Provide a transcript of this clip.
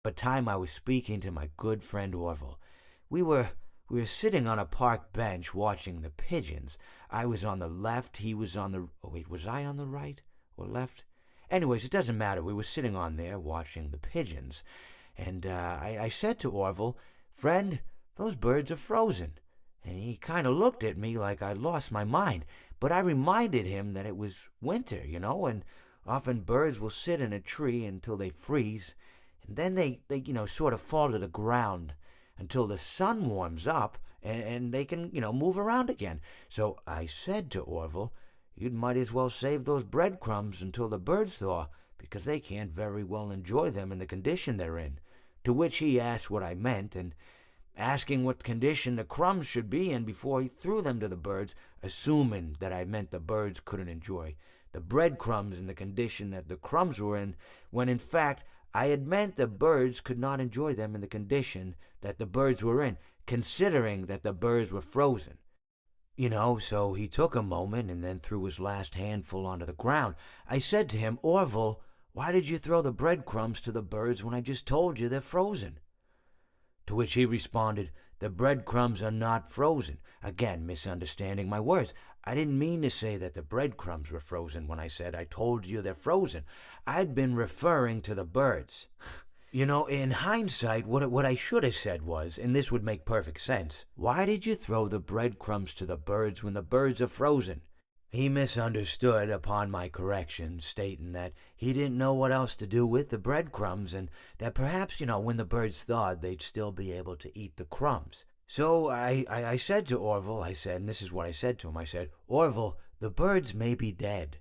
But time I was speaking to my good friend Orville. We were we were sitting on a park bench watching the pigeons. I was on the left, he was on the oh wait, was I on the right or left? Anyways, it doesn't matter. We were sitting on there watching the pigeons. And I said to Orville, "Friend, those birds are frozen." And he kind of looked at me like I'd lost my mind. But I reminded him that it was winter, and often birds will sit in a tree until they freeze, and then they sort of fall to the ground until the sun warms up and they can move around again. So I said to Orville, "You'd might as well save those breadcrumbs until the birds thaw, because they can't very well enjoy them in the condition they're in." To which he asked what I meant, and asking what condition the crumbs should be in before he threw them to the birds, assuming that I meant the birds couldn't enjoy the breadcrumbs in the condition that the crumbs were in, when in fact I had meant the birds could not enjoy them in the condition that the birds were in, considering that the birds were frozen. So he took a moment and then threw his last handful onto the ground. I said to him, "Orville, why did you throw the breadcrumbs to the birds when I just told you they're frozen?" To which he responded, "The breadcrumbs are not frozen." Again, misunderstanding my words. I didn't mean to say that the breadcrumbs were frozen when I said I told you they're frozen. I'd been referring to the birds. In hindsight, what I should have said was, and this would make perfect sense, "Why did you throw the breadcrumbs to the birds when the birds are frozen?" He misunderstood upon my correction, stating that he didn't know what else to do with the breadcrumbs, and that perhaps, when the birds thawed, they'd still be able to eat the crumbs. So I said to Orville, and this is what I said to him, I said, "Orville, the birds may be dead,